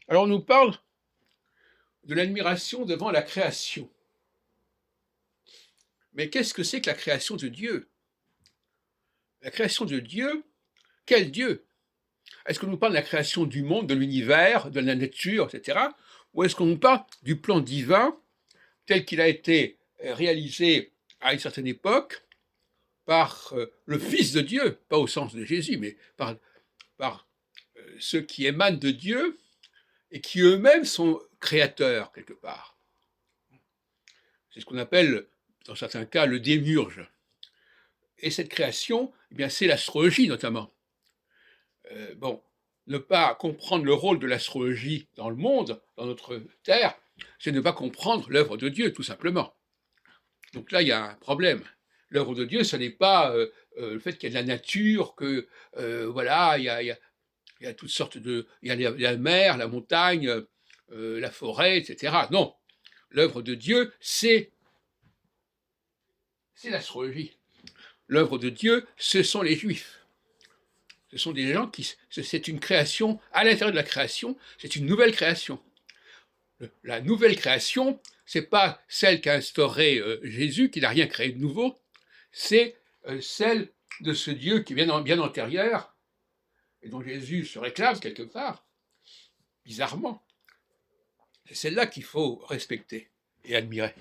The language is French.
Alors on nous parle de l'admiration devant la création. Mais qu'est-ce que c'est que la création de Dieu? La création de Dieu, quel Dieu? Est-ce qu'on nous parle de la création du monde, de l'univers, de la nature, etc. Ou est-ce qu'on nous parle du plan divin tel qu'il a été réalisé à une certaine époque par le Fils de Dieu, pas au sens de Jésus, mais par ceux qui émanent de Dieu et qui eux-mêmes sont créateurs quelque part. C'est ce qu'on appelle, dans certains cas, le démiurge. Et cette création, eh bien, c'est l'astrologie notamment. Bon, ne pas comprendre le rôle de l'astrologie dans le monde, dans notre terre, c'est ne pas comprendre l'œuvre de Dieu, tout simplement. Donc là, il y a un problème. L'œuvre de Dieu, ce n'est pas le fait qu'il y a de la nature, que voilà, il y a toutes sortes de, il y a la mer, la montagne, la forêt, etc. Non, l'œuvre de Dieu, c'est l'astrologie. L'œuvre de Dieu, ce sont les Juifs. Ce sont des gens qui, c'est une création, à l'intérieur de la création, c'est une nouvelle création. La nouvelle création, c'est pas celle qu'a instaurée Jésus, qui n'a rien créé de nouveau, c'est celle de ce Dieu qui est bien antérieur, et dont Jésus se réclame quelque part, bizarrement. C'est celle-là qu'il faut respecter et admirer.